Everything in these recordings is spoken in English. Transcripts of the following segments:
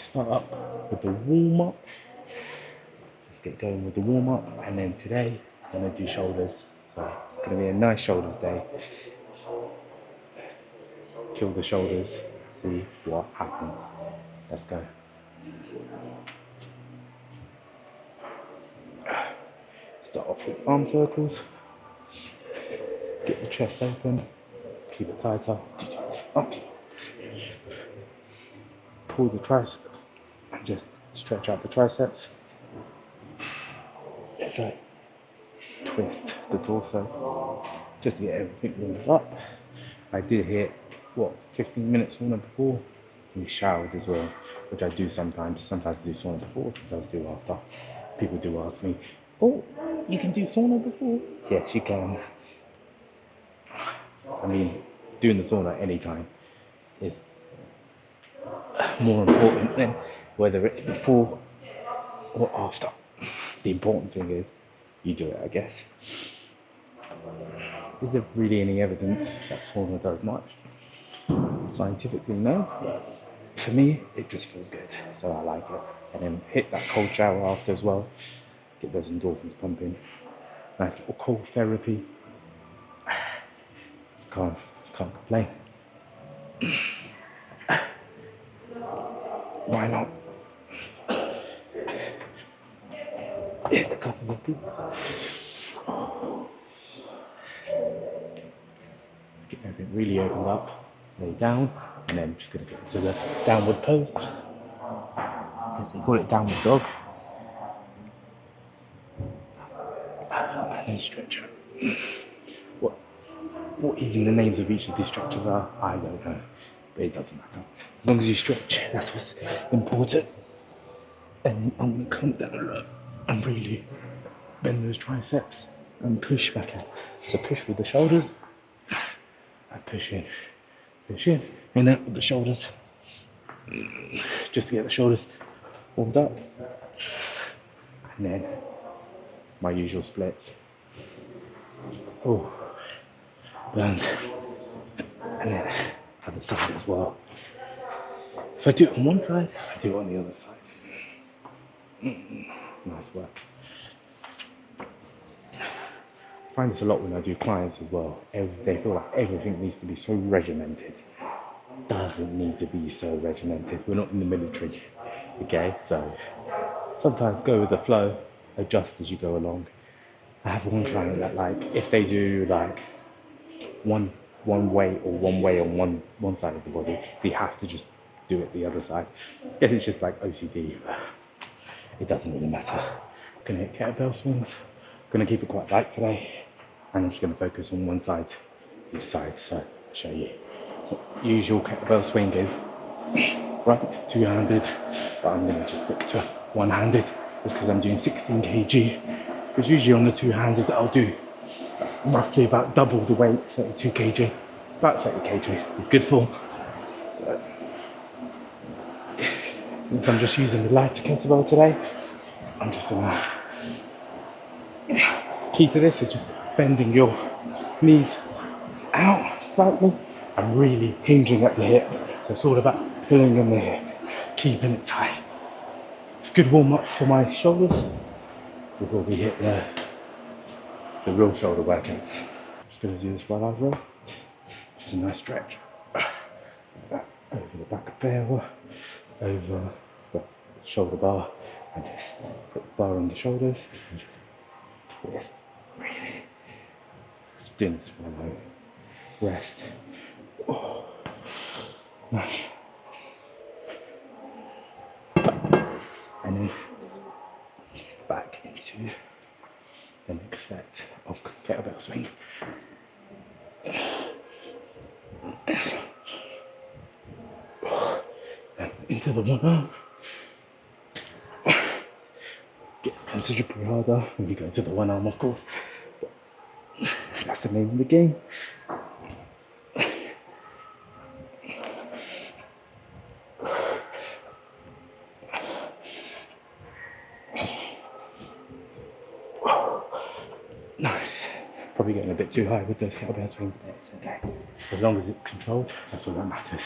start up with the warm up. Let's get going with the warm up, and then today I'm gonna do shoulders. So it's gonna be a nice shoulders day. Kill the shoulders, see what happens. Let's go. Start off with arm circles. Get the chest open. Keep it tighter. Ups. Pull the triceps and just stretch out the triceps. It's like twist the torso just to get everything warmed up. I did hit 15 minutes sauna before. We showered as well, which I do sometimes. Sometimes I do sauna before, sometimes I do after. People do ask me, "Oh, you can do sauna before?" Yes, you can. I mean, doing the sauna anytime is more important than whether it's before or after. The important thing is you do it, I guess. Is there really any evidence that sauna does much? Scientifically, no, but for me, it just feels good, so I like it. And then hit that cold shower after as well, get those endorphins pumping. Nice little cold therapy. Just can't complain. Why not? Hit a couple of beats. Get everything really opened up. Lay down, and then just gonna get into the downward pose. I guess they call it downward dog. And then stretch out. What even the names of each of these stretches are, I don't know. But it doesn't matter. As long as you stretch, that's what's important. And then I'm gonna come down a lot and really bend those triceps and push back in. So push with the shoulders and push in, and out with the shoulders. Just to get the shoulders warmed up. And then my usual splits. Oh, burns. And then other side as well. If I do it on one side, I do it on the other side. Nice work. I find this a lot when I do clients as well. They feel like everything needs to be so regimented. Doesn't need to be so regimented. We're not in the military, okay? So sometimes go with the flow, adjust as you go along. I have one client that, like, if they do like one way on one side of the body, they have to just do it the other side. Yeah, it's just like OCD. It doesn't really matter. Gonna hit kettlebell swings. Gonna keep it quite light today, and I'm just gonna focus on one side, each side. So I'll show you. So usual kettlebell swing is right, two-handed, but I'm gonna just stick to one-handed because I'm doing 16 kg. Because usually on the two-handed, I'll do roughly about double the weight, 32 kg, about 30 kg in good form. So since I'm just using the lighter kettlebell today, I'm just gonna. Key to this is just bending your knees out slightly and really hinging at the hip. It's all about pulling in the hip, keeping it tight. It's a good warm up for my shoulders before we hit the real shoulder workouts. Just gonna do this while I rest. Just a nice stretch. Over the back of barrel, over the shoulder bar, and just put the bar on the shoulders and just twist. Really. Just doing this while I rest. Oh, nice. And then back into the next set of kettlebell swings. And into the one arm. Gets considerably harder when you go to the one arm, of course. But that's the name of the game. Nice. Probably getting a bit too high with those kettlebell swings, but it's okay. As long as it's controlled, that's all that matters.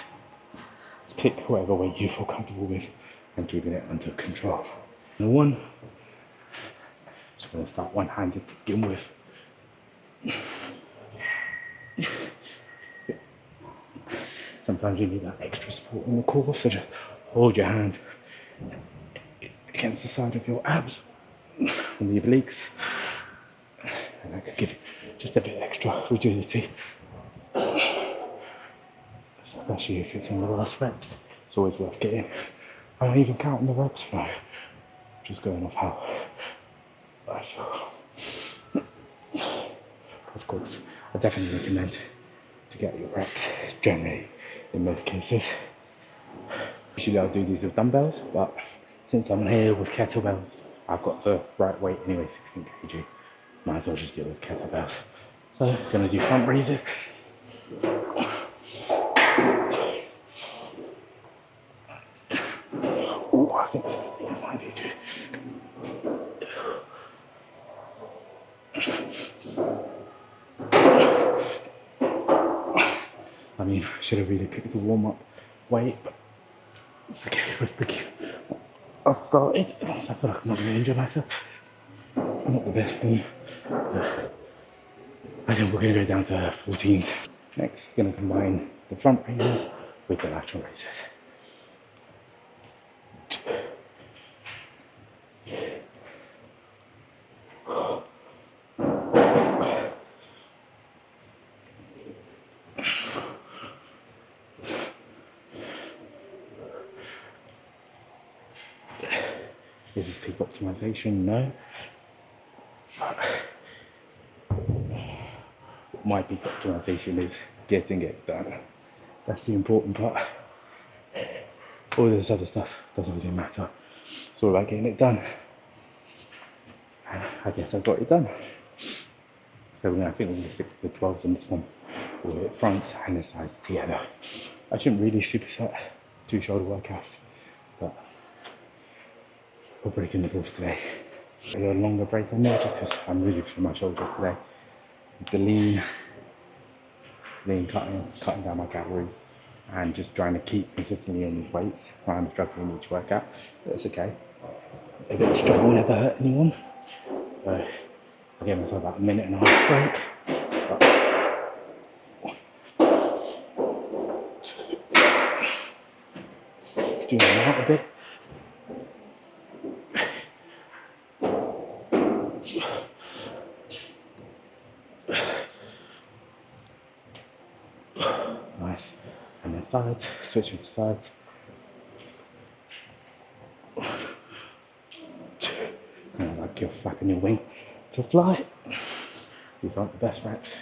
Just pick whatever way you feel comfortable with. and keeping it under control. And one, just going to start one-handed to begin with. Sometimes you need that extra support in the core, so just hold your hand against the side of your abs and the obliques, and that could give you just a bit extra rigidity, especially if it's in the last reps. It's always worth getting. I'm not even counting the reps, no, just going off how I feel. Of course, I definitely recommend to get your reps generally in most cases. Usually I'll do these with dumbbells, but since I'm here with kettlebells, I've got the right weight anyway, 16 kg. Might as well just do it with kettlebells. So I'm gonna do front raises. Oh, I think 16 might be too. I mean, I should have really picked a warm-up weight, but it's okay with big. I've started, as long as I feel like I'm not going to injure myself. I'm not the best thing. I think we're going to go down to 14s. Next, we're going to combine the front raises with the lateral raises. Is this peak optimization? No. My peak optimization is getting it done. That's the important part. All this other stuff doesn't really matter. It's all about getting it done. And I guess I got it done. So I think we're going to stick to the 12s on this one. We'll hit fronts and the sides together. I shouldn't really superset 2 shoulder workouts, but we're breaking the rules today. A little longer break on there just because I'm really feeling my shoulders today. The lean cutting down my calories and just trying to keep consistently on these weights. I'm struggling each workout, but it's okay. A bit of struggle never hurt anyone. So I gave myself about a minute and a half break. Doing them out a bit. Nice. And then sides, switching to sides. Kind of like you're flapping your wing to fly. These aren't the best reps.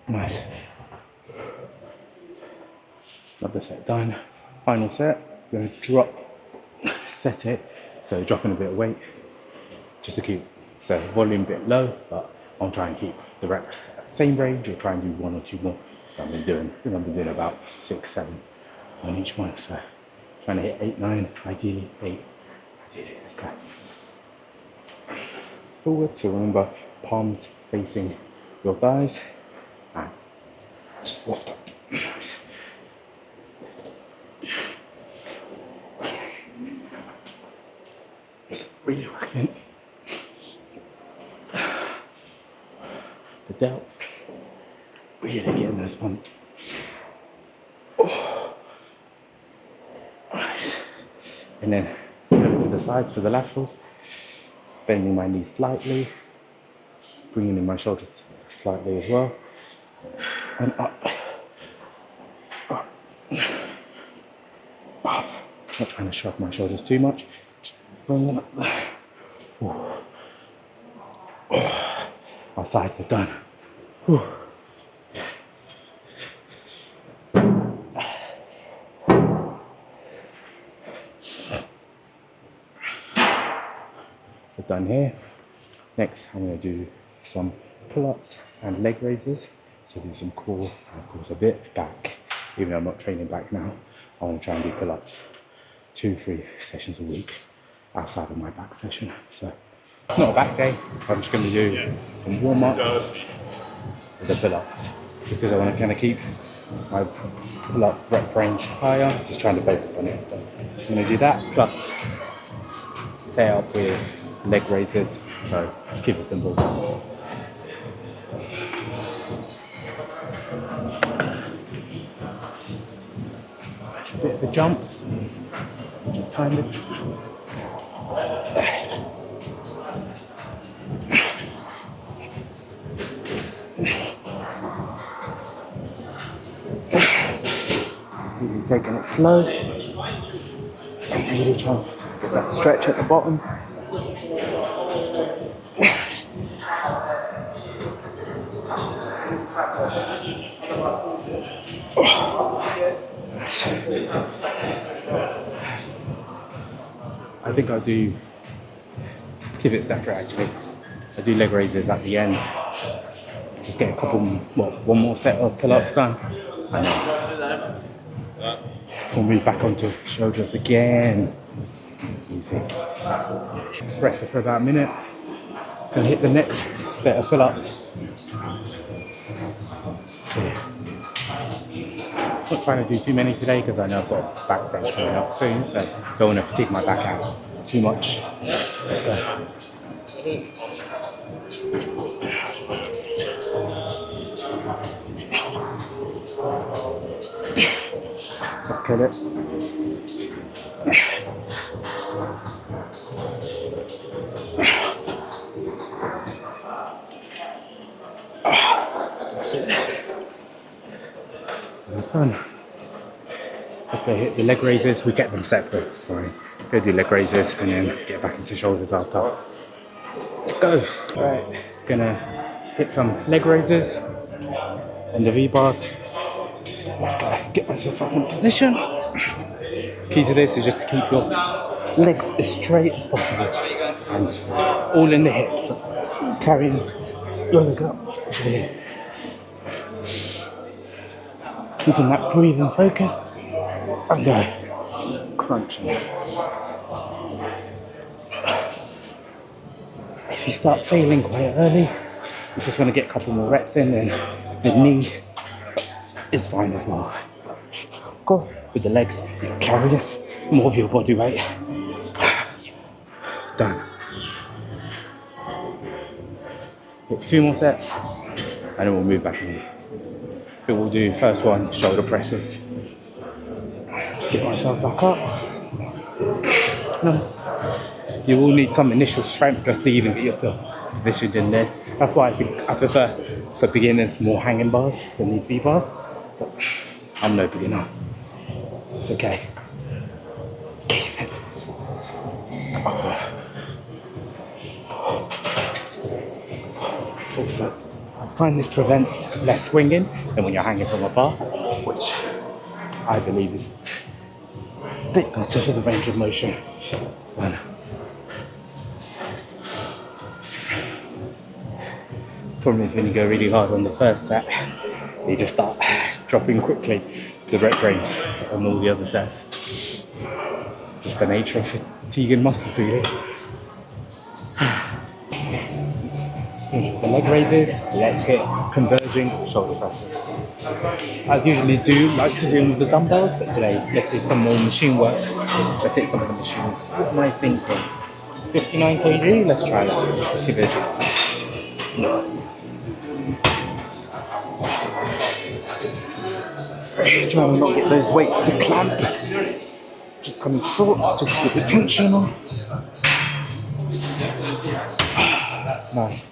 Nice. Another set done. Final set. I'm going to drop, set it. So dropping a bit of weight just to keep volume a bit low, but I'll try and keep the reps at the same range or try and do 1 or 2 more. I've been doing about 6, 7 on each one. So trying to hit 8, 9, ideally 8. Ideally, let's go. Forward, so remember palms facing your thighs and just lift up. Nice. It's really working. The delts, really getting those pumped. Oh. Right. And then over to the sides for the laterals, bending my knees slightly, bringing in my shoulders slightly as well, and up, up, up. Not trying to shrug my shoulders too much, just bring them up there. Oh. Oh. Our sides are done. Whew. We're done here. Next, I'm going to do some pull-ups and leg raises. So do some core and of course a bit of back. Even though I'm not training back now, I want to try and do pull-ups 2-3 sessions a week outside of my back session. So it's not a back day. I'm just going to do some warm-ups with the pull-ups. because I want to kind of keep my pull-up rep range higher. Just trying to focus on it. So I'm going to do that plus set up with leg raises. So just keep it simple. It's a bit of a jump. Just time it. Really taking it slow. Really trying to get that stretch at the bottom. I think I'll keep it separate actually. I do leg raises at the end. Just get a couple, one more set of pull-ups done. And then we'll move back onto shoulders again. Easy. Rest it for about a minute. Gonna hit the next set of pull-ups. Not trying to do too many today because I know I've got back bench coming up soon, so don't want to fatigue my back out too much. Let's go. Let's kill it. That's it. It's done. If they hit the leg raises, we get them separate, it's fine. Go do leg raises and then get back into shoulders after. Let's go. Right, gonna hit some leg raises on the V-bars. Let's go, get myself up in position. Key to this is just to keep your legs as straight as possible and all in the hips. Carrying your leg up. Keeping that breathing focused and go crunching. If you start failing quite early, you just want to get a couple more reps in, and the knee is fine as well. Go with the legs, carry more of your body weight. Done. Hit 2 more sets and then we'll move back in. But we'll do first one, shoulder presses. Get myself back up. Nice. You will need some initial strength just to even get yourself positioned in this. That's why I think I prefer for beginners more hanging bars than these V-bars. But I'm no beginner. It's okay. Also, I find this prevents less swinging than when you're hanging from a bar, which I believe is a bit better for the range of motion. Problem is when you go really hard on the first set, you just start dropping quickly the rep range on all the other sets. Just the nature of fatigue and muscles really. The leg raises, let's hit converging shoulder presses. I usually do like to do them with the dumbbells, but today let's do some more machine work. Let's hit some of the machines. What am I thinking? 59 kg? Let's try that. Let's give it a try. Trying to not get those weights to clamp. Just coming short, just put the tension on. Nice.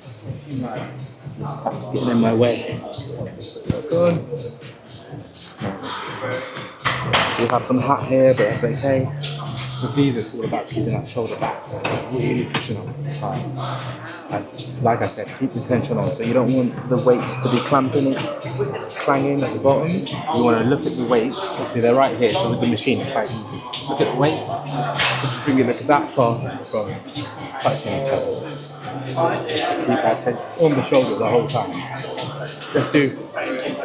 This tap's getting in my way. Good. So we have some hat here, but that's okay. With these, it's all about keeping that shoulder back, so really pushing up high. And like I said, keep the tension on. So you don't want the weights to be clanging at the bottom. You want to look at the weights. You see, they're right here, so with the machine, it's quite easy. Look at the weights. Just bring your look that far from touching each other. Keep that tension on the shoulder the whole time. Let's do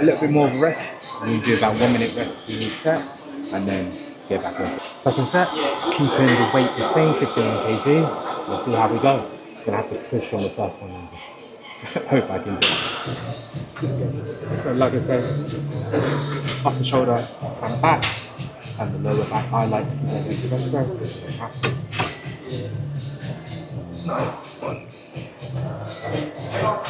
a little bit more of a rest. And we do about 1 minute rest in each set, and then get back on. Second set, keeping the weight the same, 15 kg. Let's see how we go. Gonna have to push on the first one. Hope I can do it. So like I said, upper shoulder kind of back, and the lower back I like to keep that into bench press. Nice. 1, 2, 5.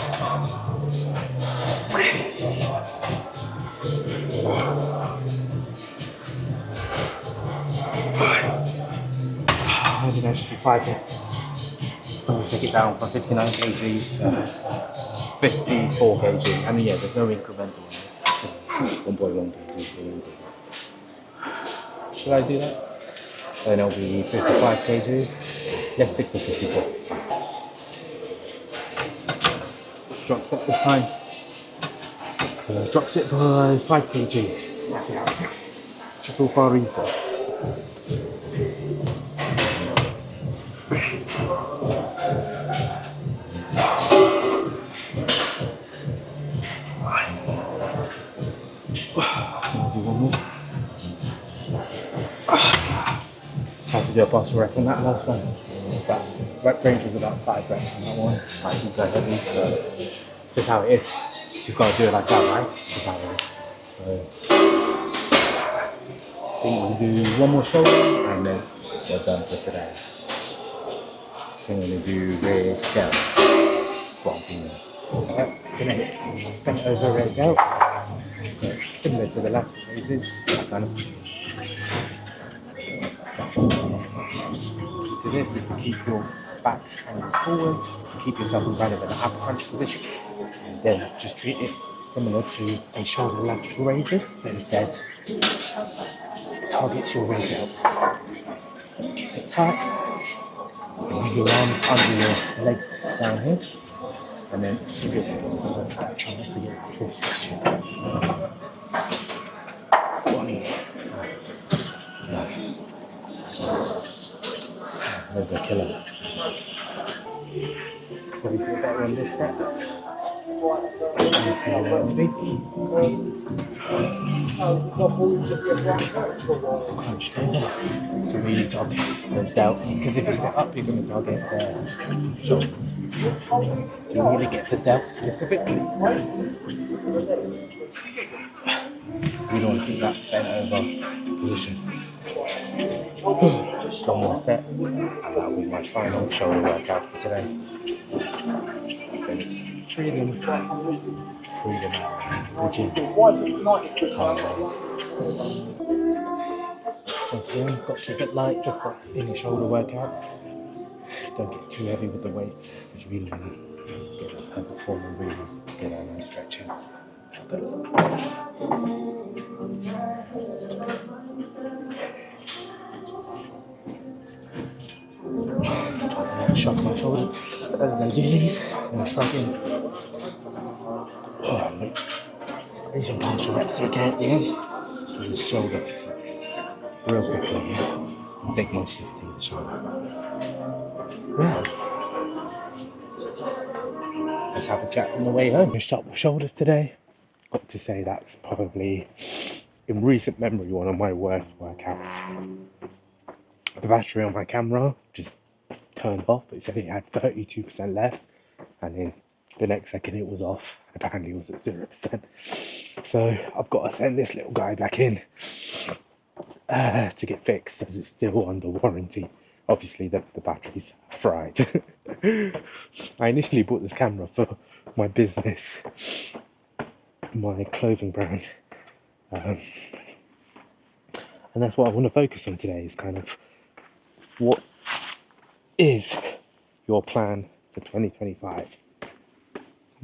Maybe that should be 5 minutes. I'm going to take it down from 59 kg to 54 kg. I mean, yeah, there's no incremental on it. Just 1.1 kg. Should I do that? Then it'll be 55 kg. Let's stick to 54. Drop set this time. So drops it by 5 kg. That's it. Triple bar easy. I'll do one more. Tried to do a partial rep on that last one. But rep range was about 5 reps on that one. Like these are heavy, so just how it is. Just gotta do it like that, right? Just how it is. So I think we'll do one more shoulder and then we're done for today. I'm gonna do rear delts. What I'm doing. Alright, gonna hit bent over rear delts. So similar to the lateral raises, that kind of. Key to this is to keep your back angled forward, keep yourself in kind of an ab crunch position, and then just treat it similar to a shoulder lateral raises, but instead target your rear delts. Keep it tight, bring your arms under your legs down here, and then give yourself that chance to get full stretching. Nice. There's a killer. So we see better on this set. That's how it wants to be. Crunch over to really target those delts. Because if you set up, you're going to target the shoulders. So you really get the delts specifically. You don't want to keep that bent over position. Just one more set, and that'll be my final shoulder workout for today. Then it's freedom out the gym. Once again, got to keep it light, just like in a shoulder workout. Don't get too heavy with the weights, because you really want to get that perfect form and really get out and stretching. Let's go. Trying to shrug my shoulders as I do these, and shrugging. Asian partial reps okay at the end. So the shoulder fatigues real quickly. Take more shifting the shoulder. Yeah. Let's have a chat on the way home. Finished up with shoulders today. Got to say that's probably, in recent memory, one of my worst workouts. The battery on my camera just turned off. It said it had 32% left, and then the next second it was off. Apparently it was at 0%. So I've got to send this little guy back in to get fixed, as it's still under warranty. Obviously the battery's fried. I initially bought this camera for my business, my clothing brand, and that's what I want to focus on today, is kind of what is your plan for 2025.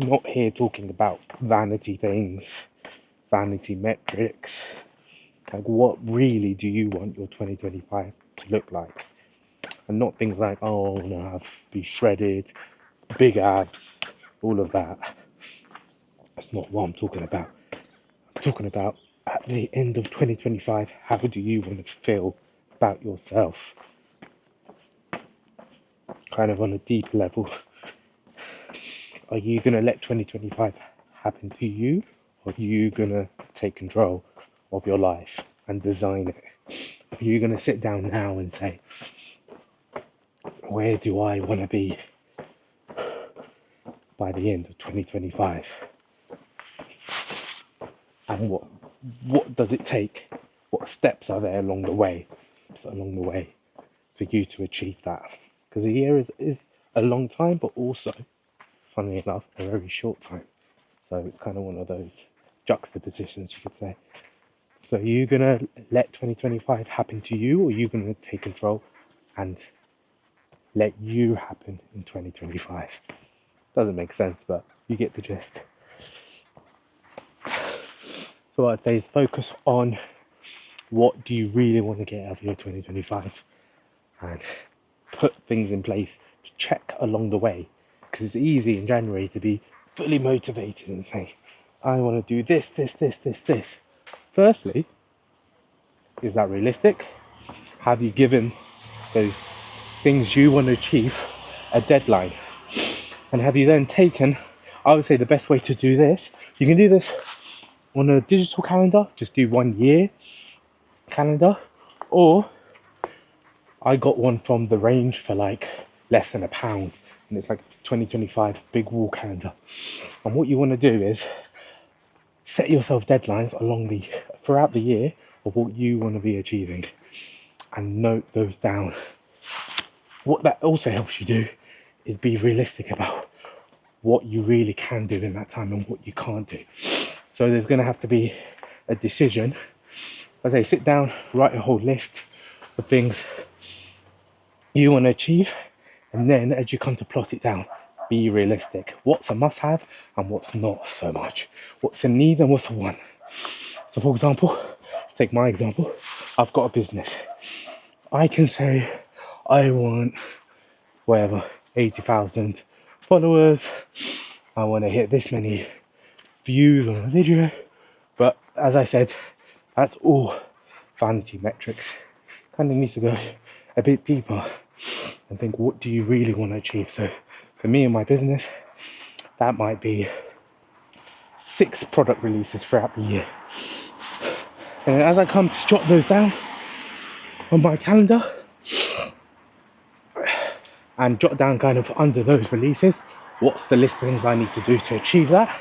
I'm not here talking about vanity things, vanity metrics. Like, what really do you want your 2025 to look like? And not things like, oh, I want to be shredded, big abs, all of that. That's not what I'm talking about. I'm talking about, at the end of 2025, how do you want to feel about yourself? Kind of on a deep level. Are you going to let 2025 happen to you? Or are you going to take control of your life and design it? Are you going to sit down now and say, where do I want to be by the end of 2025? And what does it take? What steps are there along the way? For you to achieve that? Because a year is a long time, but also, funnily enough, a very short time. So it's kind of one of those juxtapositions, you could say. So are you going to let 2025 happen to you, or are you going to take control and let you happen in 2025? Doesn't make sense, but you get the gist. So what I'd say is focus on what do you really want to get out of your 2025 and put things in place to check along the way. Because it's easy in January to be fully motivated and say, I want to do this. Firstly, is that realistic? Have you given those things you want to achieve a deadline? And have you then taken, I would say the best way to do this, you can do this on a digital calendar, just do 1 year calendar, or I got one from the range for like less than £1, and it's like 2025 big wall calendar. And what you want to do is set yourself deadlines throughout the year of what you want to be achieving, and note those down. What that also helps you do is be realistic about what you really can do in that time and what you can't do. So there's going to have to be a decision. As I say, sit down, write a whole list of things you want to achieve, and then as you come to plot it down, be realistic. What's a must-have and what's not so much. What's a need and what's a want. So for example, let's take my example. I've got a business. I can say I want whatever 80,000 followers. I want to hit this many views on a video. But as I said, that's all vanity metrics. Kind of need to go a bit deeper and think, what do you really want to achieve? So for me and my business, that might be 6 product releases throughout the year. And as I come to jot those down on my calendar and jot down kind of under those releases, what's the list of things I need to do to achieve that?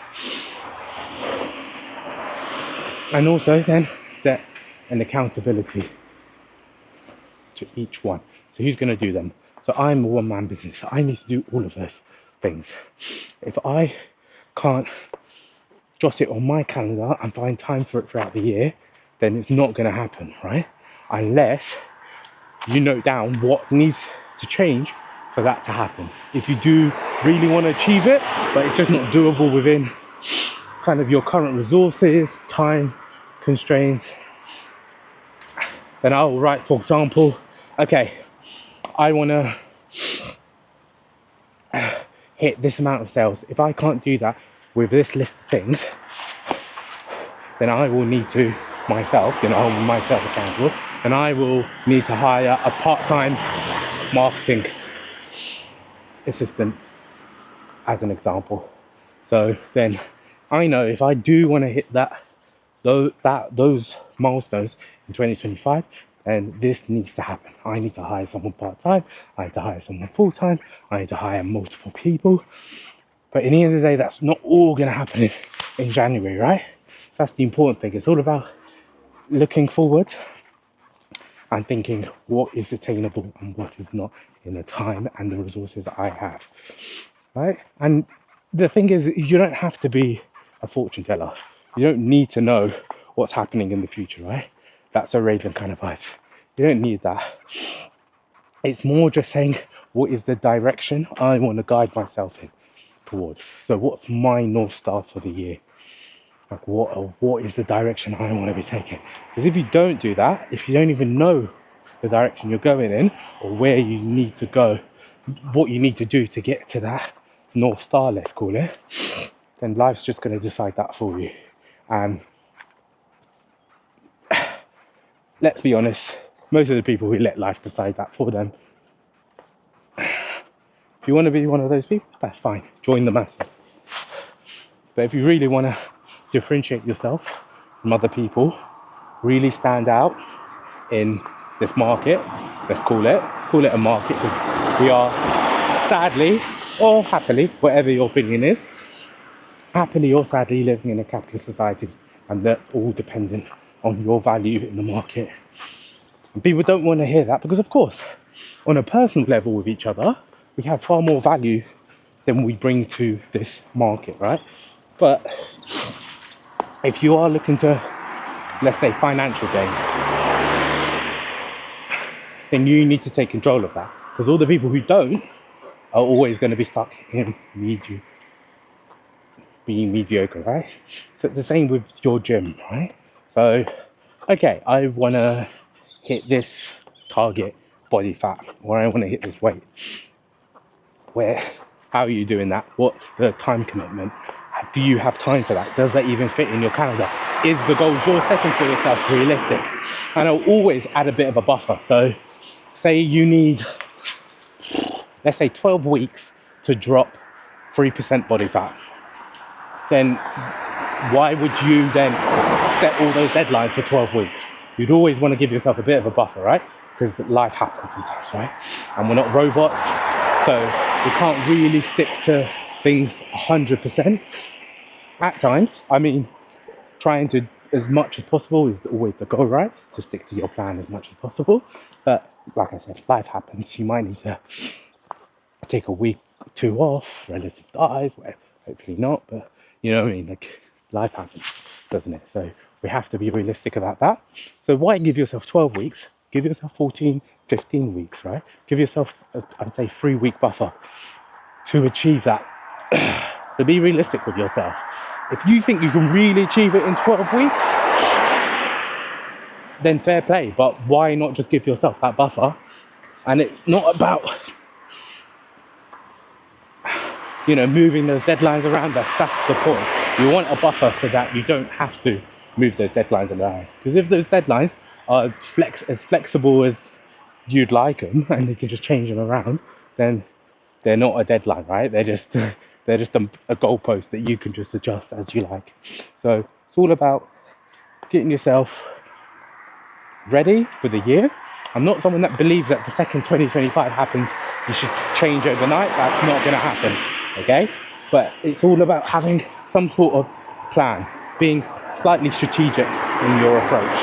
And also then set an accountability to each one. So who's going to do them? So I'm a one-man business, so I need to do all of those things. If I can't jot it on my calendar and find time for it throughout the year, then it's not going to happen, right? Unless you note down what needs to change for that to happen. If you do really want to achieve it, but it's just not doable within kind of your current resources, time constraints, then I will write, for example, okay, I want to hit this amount of sales. If I can't do that with this list of things, then I will need to myself, hold myself accountable, and I will need to hire a part-time marketing assistant as an example. So then I know if I do want to hit those milestones in 2025, and this needs to happen. I need to hire someone part-time, I need to hire someone full-time, I need to hire multiple people. But in the end of the day, that's not all going to happen in January, right? That's the important thing. It's all about looking forward and thinking what is attainable and what is not in the time and the resources that I have, right? And the thing is, you don't have to be a fortune teller. You don't need to know what's happening in the future, right? That's Arabian kind of vibes. You don't need that. It's more just saying, what is the direction I want to guide myself in towards? So what's my North Star for the year? Like what is the direction I want to be taking? Because if you don't do that, if you don't even know the direction you're going in or where you need to go, what you need to do to get to that North Star, let's call it, then life's just going to decide that for you. And let's be honest, most of the people who let life decide that for them, if you want to be one of those people, that's fine. Join the masses. But if you really want to differentiate yourself from other people, really stand out in this market, let's call it a market, because we are sadly or happily, whatever your opinion is, happily or sadly living in a capitalist society, and that's all dependent on your value in the market. And people don't want to hear that because, of course, on a personal level with each other, we have far more value than we bring to this market, right? But if you are looking to, let's say, financial gain, then you need to take control of that, because all the people who don't are always going to be stuck in being mediocre, right? So it's the same with your gym, right? So, okay, I want to hit this target body fat, or I want to hit this weight. How are you doing that? What's the time commitment? Do you have time for that? Does that even fit in your calendar? Is the goals you're setting for yourself realistic? And I'll always add a bit of a buffer. So say you need, let's say 12 weeks to drop 3% body fat. Then why would you then set all those deadlines for 12 weeks? You'd always want to give yourself a bit of a buffer, right? Because life happens sometimes, right? And we're not robots, so we can't really stick to things 100%. At times, I mean, trying to, as much as possible is always the goal, right? To stick to your plan as much as possible. But like I said, life happens. You might need to take a week or two off, relative dies, well, hopefully not, but you know what I mean, like life happens, doesn't it? So we have to be realistic about that. So why give yourself 12 weeks? Give yourself 14, 15 weeks, right? Give yourself, I'd say, 3-week buffer to achieve that. So be realistic with yourself. If you think you can really achieve it in 12 weeks, then fair play, but why not just give yourself that buffer? And it's not about, you know, moving those deadlines around. That's the point. You want a buffer so that you don't have to move those deadlines around. Because if those deadlines are as flexible as you'd like them, and you can just change them around, then they're not a deadline, right? They're just a goalpost that you can just adjust as you like. So it's all about getting yourself ready for the year. I'm not someone that believes that the second 2025 happens, you should change overnight. That's not going to happen, okay? But it's all about having some sort of plan, being slightly strategic in your approach.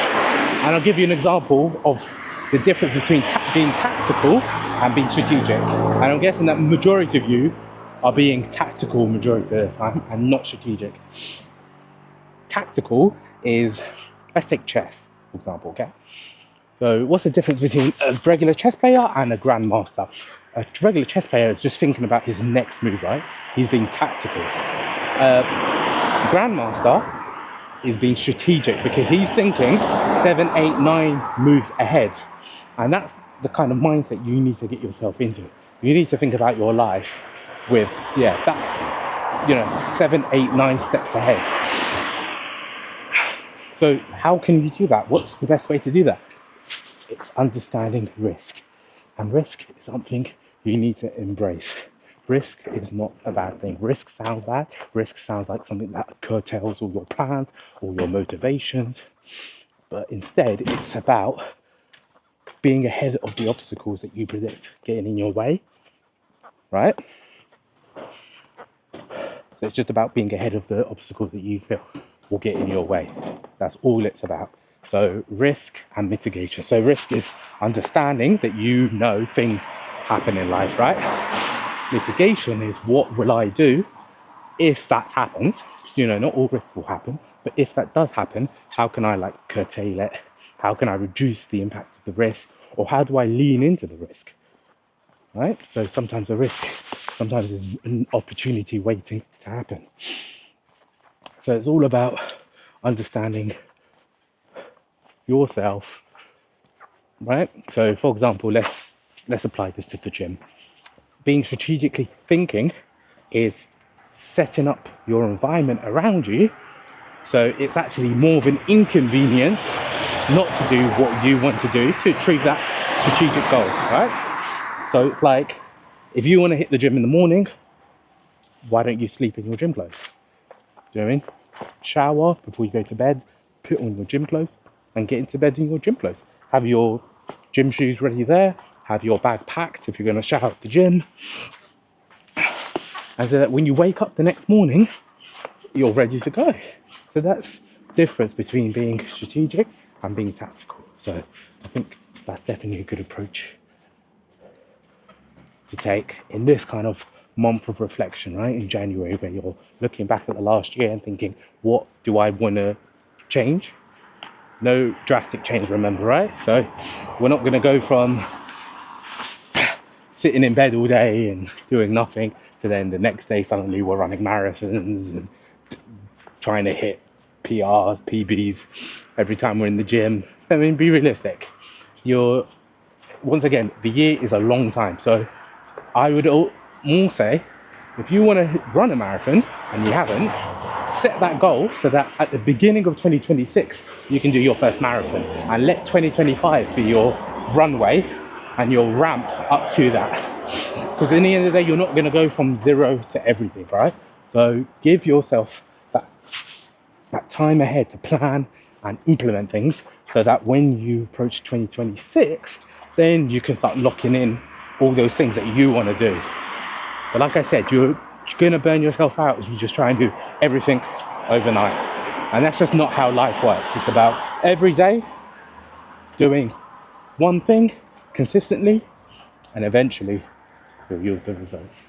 And I'll give you an example of the difference between being tactical and being strategic. And I'm guessing that majority of you are being tactical majority of the time and not strategic. Tactical is, let's take chess, for example, okay? So what's the difference between a regular chess player and a grandmaster? A regular chess player is just thinking about his next move, right? He's being tactical. Grandmaster is being strategic because he's thinking 7, 8, 9 moves ahead. And that's the kind of mindset you need to get yourself into. You need to think about your life with, that, you know, 7, 8, 9 steps ahead. So how can you do that? What's the best way to do that? It's understanding risk. And risk is something you need to embrace. Risk is not a bad thing. Risk sounds bad. Risk sounds like something that curtails all your plans, all your motivations. But instead, it's about being ahead of the obstacles that you predict getting in your way, right? So it's just about being ahead of the obstacles that you feel will get in your way. That's all it's about. So risk and mitigation. So risk is understanding that you know things happen in life, right? Mitigation is what will I do if that happens? You know, not all risk will happen, but if that does happen, how can I curtail it? How can I reduce the impact of the risk? Or how do I lean into the risk? Right? So sometimes a risk, sometimes is an opportunity waiting to happen. So it's all about understanding yourself, right? So for example, let's apply this to the gym. Being strategically thinking is setting up your environment around you so it's actually more of an inconvenience not to do what you want to do to achieve that strategic goal, right? So it's like, if you want to hit the gym in the morning, why don't you sleep in your gym clothes? Do you know what I mean? Shower before you go to bed, put on your gym clothes, and get into bed in your gym clothes. Have your gym shoes ready there, have your bag packed if you're going to shower at the gym. And so that when you wake up the next morning, you're ready to go. So that's the difference between being strategic and being tactical. So I think that's definitely a good approach to take in this kind of month of reflection, right? In January, where you're looking back at the last year and thinking, what do I want to change? No drastic change, remember, right? So we're not going to go from sitting in bed all day and doing nothing to then the next day suddenly we're running marathons and trying to hit PRs, PBs every time we're in the gym. I mean, be realistic. Once again, the year is a long time. So I would more say, if you want to run a marathon and you haven't, set that goal so that at the beginning of 2026, you can do your first marathon, and let 2025 be your runway and your ramp up to that. Because in the end of the day, you're not going to go from zero to everything, right? So give yourself that time ahead to plan and implement things so that when you approach 2026, then you can start locking in all those things that you want to do. But like I said, you're going to burn yourself out if you just try and do everything overnight. And that's just not how life works. It's about every day doing one thing consistently, and eventually you'll yield the results.